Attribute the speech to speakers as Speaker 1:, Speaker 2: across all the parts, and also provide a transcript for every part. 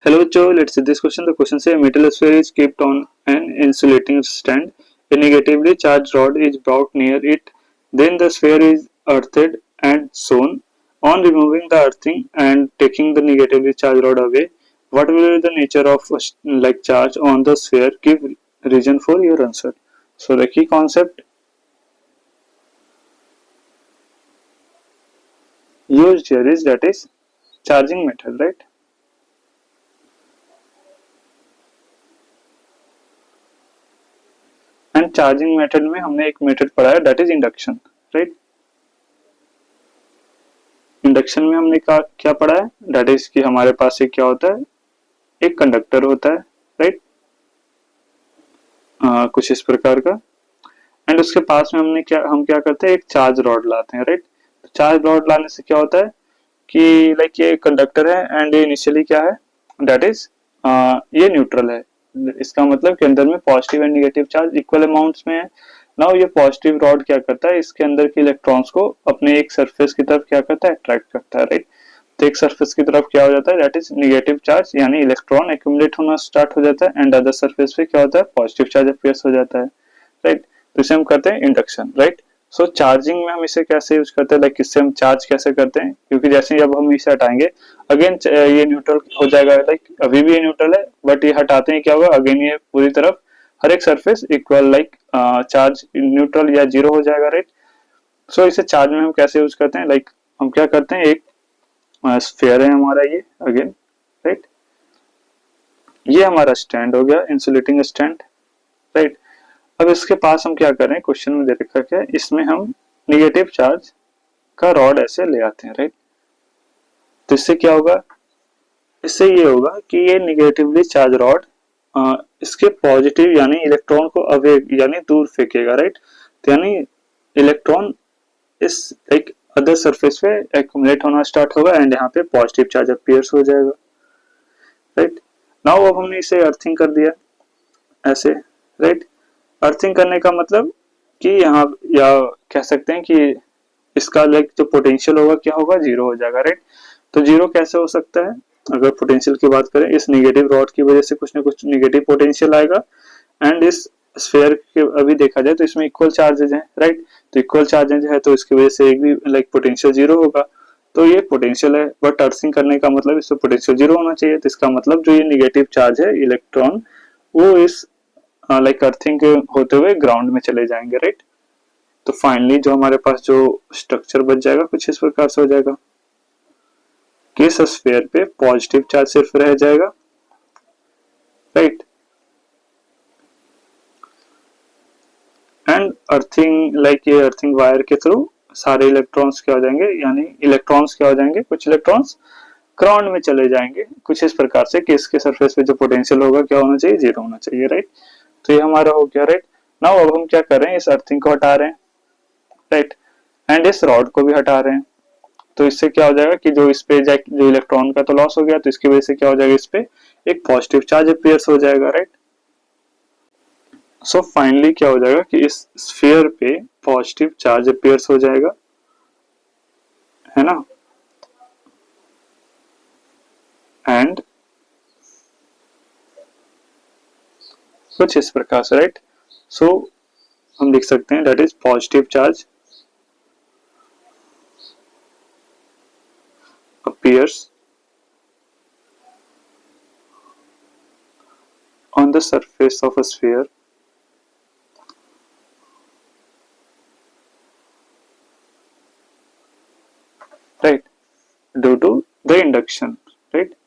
Speaker 1: Hello Joe, let's see this question. The question says a metal sphere is kept on an insulating stand. A negatively charged rod is brought near it. Then the sphere is earthed and sewn. On removing the earthing and taking the negatively charged rod away, what will be the nature of charge on the sphere? Give reason for your answer. So the key concept used here is that is charging metal, right? And charging method में हमने एक method पढ़ा है that is induction, right. Induction में हमने क्या पढ़ा है दैट इज कि हमारे पास एक क्या होता है, एक कंडक्टर होता है, राइट, कुछ इस प्रकार का। एंड उसके पास में हम क्या करते हैं, एक चार्ज रॉड लाते हैं, राइट। तो चार्ज रॉड लाने से क्या होता है कि लाइक ये कंडक्टर है एंड ये इनिशियली क्या है दैट इज ये न्यूट्रल है। इसका मतलब कि अंदर में positive and negative charge equal amounts में है। नाउ ये पॉजिटिव रॉड क्या करता है, इसके अंदर के इलेक्ट्रॉन्स को अपने एक सरफेस की तरफ क्या करता है, अट्रैक्ट करता है, राइट। तो एक सरफेस की तरफ क्या हो जाता है दैट इज नेगेटिव चार्ज, यानी इलेक्ट्रॉन एक्यूमुलेट होना स्टार्ट हो जाता है एंड अदर सरफेस पे क्या होता है, पॉजिटिव चार्ज अपीयर्स हो जाता है, राइट। तो इसे हम करते हैं इंडक्शन, राइट। सो चार्जिंग में हम इसे कैसे यूज करते हैं, लाइक इससे हम चार्ज कैसे करते हैं, क्योंकि जैसे ही अब हम इसे हटाएंगे अगेन ये न्यूट्रल हो जाएगा, लाइक अभी भी ये न्यूट्रल है बट ये हटाते हैं क्या होगा, अगेन ये पूरी तरफ हर एक surface equal like charge neutral या जीरो हो जाएगा, राइट। सो इसे चार्ज में हम कैसे यूज करते हैं, लाइक हम क्या करते हैं, एक स्फीयर है हमारा ये अगेन, राइट। ये हमारा स्टैंड हो गया, इंसुलेटिंग स्टैंड, राइट। अब इसके पास हम क्या कर रहे हैं, क्वेश्चन में दे रखा क्या है, इसमें हम निगेटिव चार्ज का रॉड ऐसे ले आते हैं, राइट। तो इससे क्या होगा, इससे ये होगा कि ये निगेटिवली चार्ज रॉड इसके पॉजिटिव यानी इलेक्ट्रॉन को अवे यानी दूर फेंकेगा, राइट। तो यानी इलेक्ट्रॉन इस एक अदर सरफेस पे एक्यूमुलेट होना स्टार्ट होगा एंड यहाँ पे पॉजिटिव चार्ज अपीयर्स हो जाएगा, राइट। नाउ अब हमने इसे अर्थिंग कर दिया ऐसे, राइट। अर्थिंग करने का मतलब कि यहाँ या कह सकते हैं कि इसका लाइक जो पोटेंशियल होगा क्या होगा, जीरो हो जाएगा, राइट। तो जीरो कैसे हो सकता है, अगर पोटेंशियल की बात करें, इस नेगेटिव रॉड की वजह से कुछ ना कुछ नेगेटिव पोटेंशियल आएगा एंड इस स्फीयर के अभी देखा जाए तो इसमें इक्वल चार्जेज हैं, राइट। तो इक्वल चार्जेज है तो इसकी वजह से एक भी लाइक पोटेंशियल जीरो होगा, तो ये पोटेंशियल है। बट अर्थिंग करने का मतलब इससे पोटेंशियल जीरो होना चाहिए, तो इसका मतलब जो ये नेगेटिव चार्ज है इलेक्ट्रॉन वो इस लाइक अर्थिंग होते हुए ग्राउंड में चले जाएंगे, राइट। तो फाइनली जो हमारे पास जो स्ट्रक्चर बच जाएगा कुछ इस प्रकार से हो जाएगा कि इस स्फीयर पे पॉजिटिव चार्ज सिर्फ रह जाएगा, राइट। एंड अर्थिंग लाइक ये अर्थिंग वायर के थ्रू सारे इलेक्ट्रॉन्स क्या हो जाएंगे, यानी इलेक्ट्रॉन्स क्या हो जाएंगे, कुछ इलेक्ट्रॉन्स ग्राउंड में चले जाएंगे कुछ इस प्रकार से कि इसके सरफेस पे जो पोटेंशियल होगा क्या होना चाहिए, जीरो होना चाहिए, राइट। तो ये हमारा हो गया, राइट। नाउ अब हम क्या कर रहे हैं, इस अर्थिंग को हटा रहे हैं, राइट, एंड इस रॉड को भी हटा रहे हैं। तो इससे क्या हो जाएगा कि जो इस पे जो इलेक्ट्रॉन का तो लॉस हो गया, तो इसकी वजह से क्या हो जाएगा, इस पे एक पॉजिटिव चार्ज अपीयर्स हो जाएगा, राइट। सो फाइनली क्या हो जाएगा कि इस स्फीयर पे पॉजिटिव चार्ज अपीयर्स हो जाएगा, है ना, एंड कुछ इस प्रकार से, राइट। सो हम लिख सकते हैं that is positive charge appears on the surface of a sphere right due to the induction, right.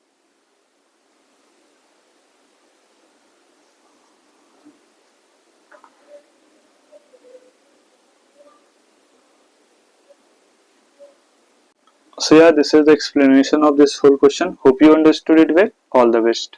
Speaker 1: So yeah, this is the explanation of this whole question. Hope you understood it well. All the best.